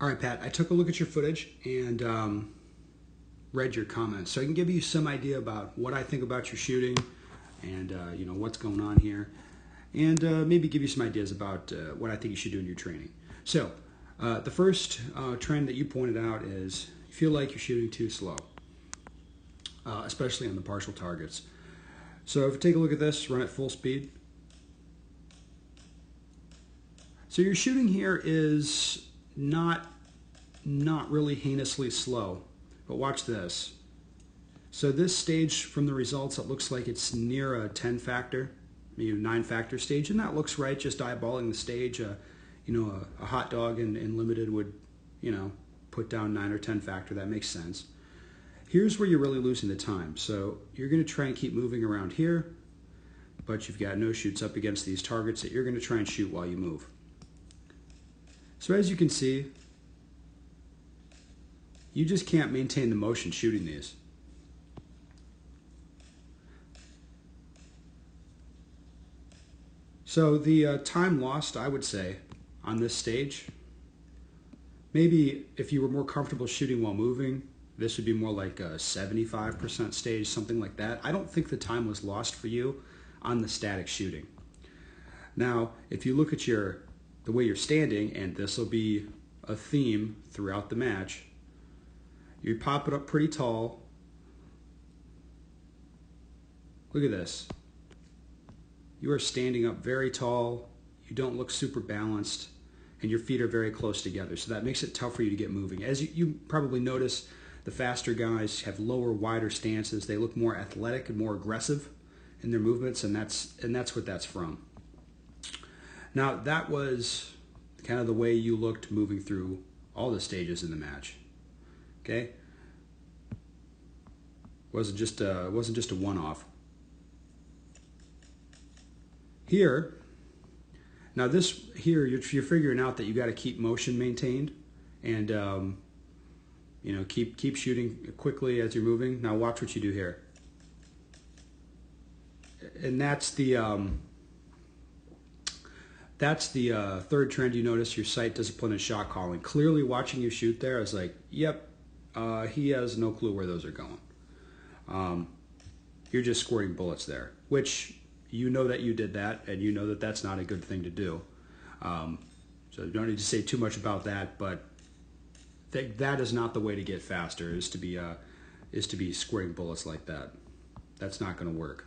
All right, Pat, I took a look at your footage and read your comments, so I can give you some idea about what I think about your shooting and what's going on here, and maybe give you some ideas about what I think you should do in your training. So the first trend that you pointed out is you feel like you're shooting too slow, especially on the partial targets. So if you take a look at this, run at full speed. So your shooting here is not really heinously slow, but watch this. So this stage, from the results, it looks like it's near a 10 factor, maybe a 9 factor stage, and that looks right, just eyeballing the stage. A hot dog in limited would, put down 9 or 10 factor. That makes sense. Here's where you're really losing the time. So you're going to try and keep moving around here, but you've got no shoots up against these targets that you're going to try and shoot while you move. So as you can see, you just can't maintain the motion shooting these. So the time lost, I would say, on this stage, maybe if you were more comfortable shooting while moving, this would be more like a 75% stage, something like that. I don't think the time was lost for you on the static shooting. Now, if you look at the way you're standing, and this will be a theme throughout the match, you pop it up pretty tall. Look at this. You are standing up very tall, you don't look super balanced, and your feet are very close together. So that makes it tough for you to get moving. As you probably notice, the faster guys have lower, wider stances. They look more athletic and more aggressive in their movements, and that's what that's from. Now, that was kind of the way you looked moving through all the stages in the match. Okay? Wasn't just a one-off. Here, now this here, you're figuring out that you got to keep motion maintained, and keep shooting quickly as you're moving. Now watch what you do here, and that's the third trend you notice: your sight discipline and shot calling. Clearly, watching you shoot there, I was like, yep, he has no clue where those are going. You're just squirting bullets there, which you know that you did that, and you know that that's not a good thing to do. So you don't need to say too much about that, but that is not the way to get faster, is to be squirting bullets like that. That's not going to work.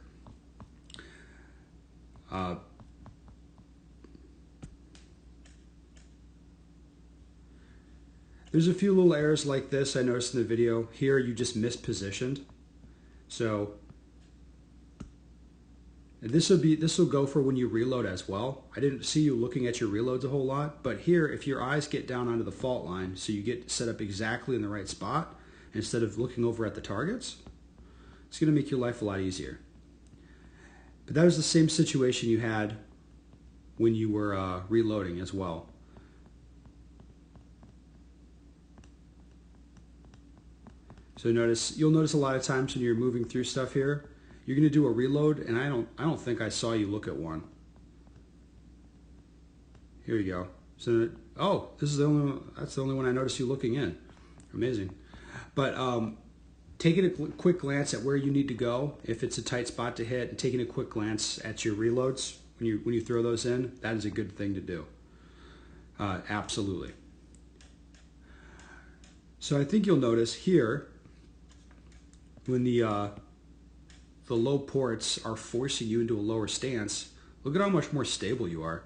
There's a few little errors like this I noticed in the video. Here you just mispositioned. So this will go for when you reload as well. I didn't see you looking at your reloads a whole lot, but here, if your eyes get down onto the fault line, so you get set up exactly in the right spot, instead of looking over at the targets, it's going to make your life a lot easier. But that was the same situation you had when you were reloading as well. So you'll notice a lot of times when you're moving through stuff here, you're going to do a reload, and I don't think I saw you look at one. Here you go. So, that's the only one I noticed you looking in. Amazing. But taking a quick glance at where you need to go, if it's a tight spot to hit, and taking a quick glance at your reloads when you throw those in, that is a good thing to do. Absolutely. So I think you'll notice here, when the low ports are forcing you into a lower stance, look at how much more stable you are.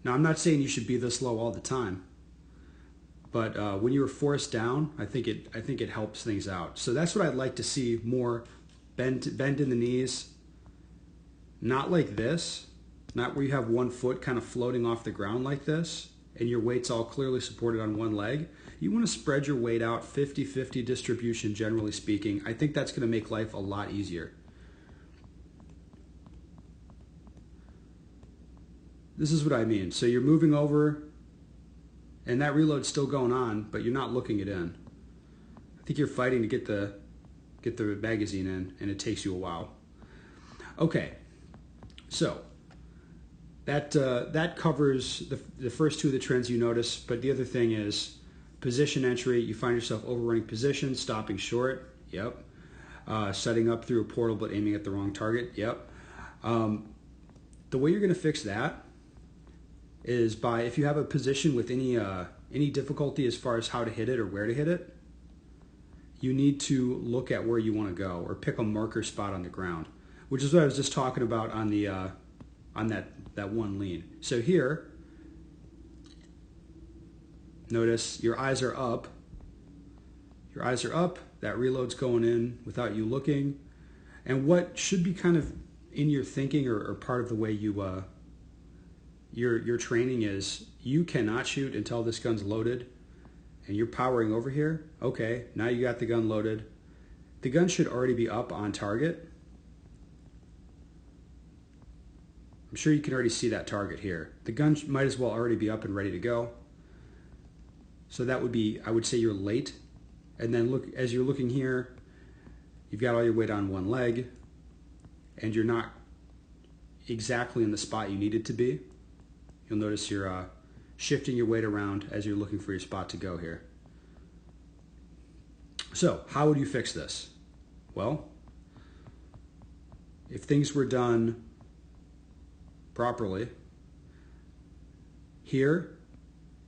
Now, I'm not saying you should be this low all the time, but when you were forced down, I think it helps things out. So that's what I'd like to see more: bend in the knees, not like this, not where you have one foot kind of floating off the ground like this, and your weight's all clearly supported on one leg. You want to spread your weight out, 50-50 distribution, generally speaking. I think that's going to make life a lot easier. This is what I mean. So you're moving over, and that reload's still going on, but you're not looking it in. I think you're fighting to get the magazine in, and it takes you a while. Okay, so that covers the first two of the trends you notice. But the other thing is, Position entry, you find yourself overrunning position, stopping short, yep. Setting up through a portal but aiming at the wrong target, yep. The way you're going to fix that is by, if you have a position with any difficulty as far as how to hit it or where to hit it, you need to look at where you want to go or pick a marker spot on the ground, which is what I was just talking about on the on that one lean. So here, notice your eyes are up. Your eyes are up. That reload's going in without you looking. And what should be kind of in your thinking or part of the way you your training is, you cannot shoot until this gun's loaded. And you're powering over here. Okay, now you got the gun loaded. The gun should already be up on target. I'm sure you can already see that target here. The gun might as well already be up and ready to go. So that would be, I would say you're late. And then look, as you're looking here, you've got all your weight on one leg and you're not exactly in the spot you need it to be. You'll notice you're shifting your weight around as you're looking for your spot to go here. So how would you fix this? Well, if things were done properly, here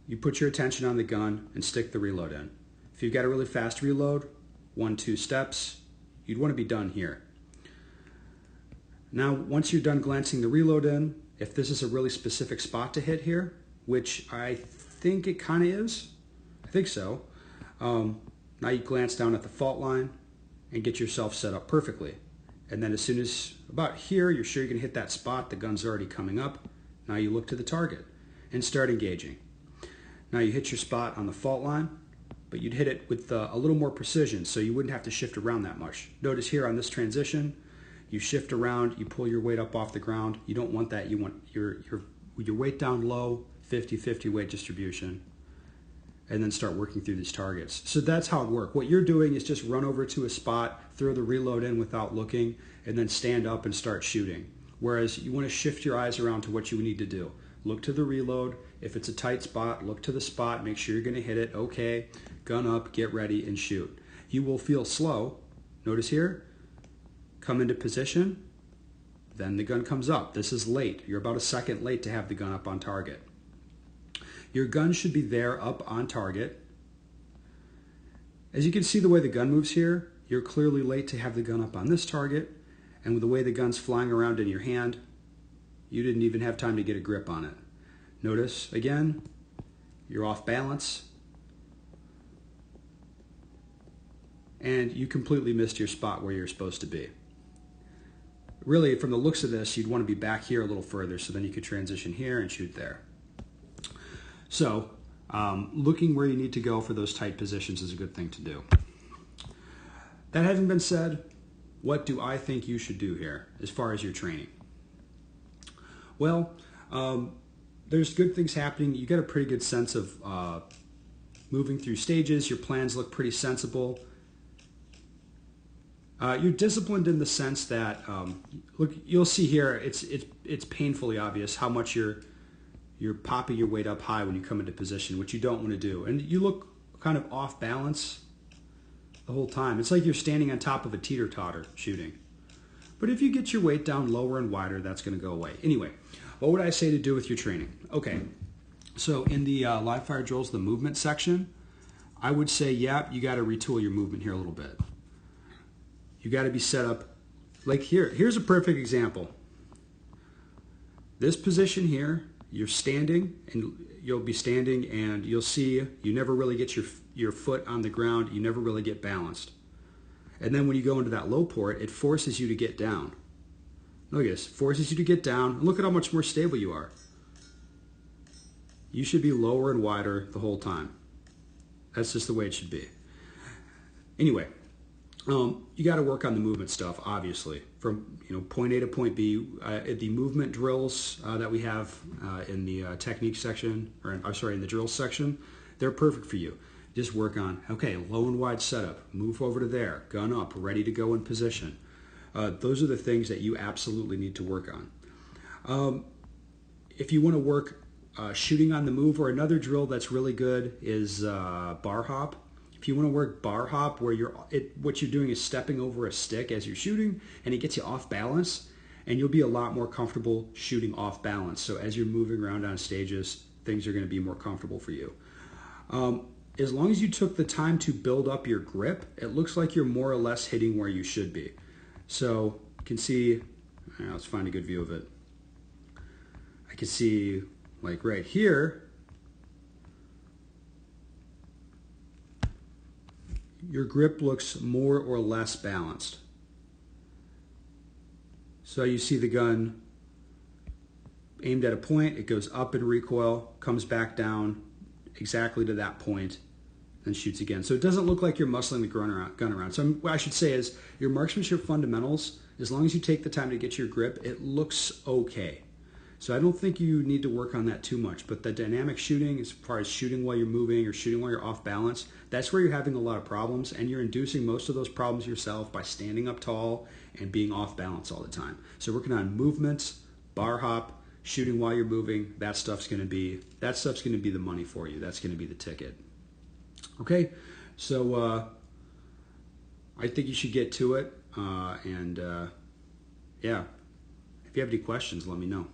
you put your attention on the gun and stick the reload in. If you've got a really fast reload, 1-2 steps, you'd want to be done here. Now once you're done glancing the reload in, if this is a really specific spot to hit here, which I think it kind of is, I think so, now you glance down at the fault line and get yourself set up perfectly. And then as soon as about here, you're sure you're going to hit that spot, the gun's already coming up. Now you look to the target and start engaging. Now you hit your spot on the fault line, but you'd hit it with a little more precision so you wouldn't have to shift around that much. Notice here on this transition, you shift around, you pull your weight up off the ground. You don't want that. You want your weight down low, 50-50 weight distribution, and then start working through these targets. So that's how it works. What you're doing is just run over to a spot, throw the reload in without looking, and then stand up and start shooting. Whereas you want to shift your eyes around to what you need to do. Look to the reload. If it's a tight spot, look to the spot, make sure you're going to hit it. Okay, gun up, get ready, and shoot. You will feel slow. Notice here, come into position, then the gun comes up. This is late. You're about a second late to have the gun up on target. Your gun should be there up on target. As you can see the way the gun moves here, you're clearly late to have the gun up on this target, and with the way the gun's flying around in your hand, you didn't even have time to get a grip on it. Notice, again, you're off balance, and you completely missed your spot where you're supposed to be. Really, from the looks of this, you'd want to be back here a little further so then you could transition here and shoot there. So, looking where you need to go for those tight positions is a good thing to do. That having been said, what do I think you should do here as far as your training? Well, there's good things happening. You get a pretty good sense of moving through stages. Your plans look pretty sensible. You're disciplined in the sense that, look, you'll see here, it's painfully obvious how much you're popping your weight up high when you come into position, which you don't want to do. And you look kind of off balance the whole time. It's like you're standing on top of a teeter-totter shooting. But if you get your weight down lower and wider, that's going to go away. Anyway, what would I say to do with your training? Okay, so in the live fire drills, the movement section, I would say, yeah, you got to retool your movement here a little bit. You got to be set up like here. Here's a perfect example. This position here, you're standing, and you'll be standing, and you'll see you never really get your foot on the ground. You never really get balanced. And then when you go into that low port, it forces you to get down. Look at this, forces you to get down. And look at how much more stable you are. You should be lower and wider the whole time. That's just the way it should be. Anyway, you got to work on the movement stuff, obviously, from point A to point B. The movement drills that we have in the technique section, or I'm sorry, in the drills section, they're perfect for you. Just work on, okay, low and wide setup, move over to there, gun up, ready to go in position. Those are the things that you absolutely need to work on. If you want to work shooting on the move, or another drill that's really good is bar hop. If you want to work bar hop, where what you're doing is stepping over a stick as you're shooting, and it gets you off balance, and you'll be a lot more comfortable shooting off balance. So as you're moving around on stages, things are going to be more comfortable for you. As long as you took the time to build up your grip, it looks like you're more or less hitting where you should be. So you can see, let's find a good view of it. I can see, like right here, your grip looks more or less balanced. So you see the gun aimed at a point, it goes up in recoil, comes back down exactly to that point, and shoots again. So it doesn't look like you're muscling the gun around. So what I should say is your marksmanship fundamentals, as long as you take the time to get your grip, it looks okay. So I don't think you need to work on that too much, but the dynamic shooting, as far as shooting while you're moving or shooting while you're off balance, that's where you're having a lot of problems, and you're inducing most of those problems yourself by standing up tall and being off balance all the time. So working on movements, bar hop, shooting while you're moving, that stuff's going to be the money for you. That's going to be the ticket. Okay, so I think you should get to it, yeah, if you have any questions, let me know.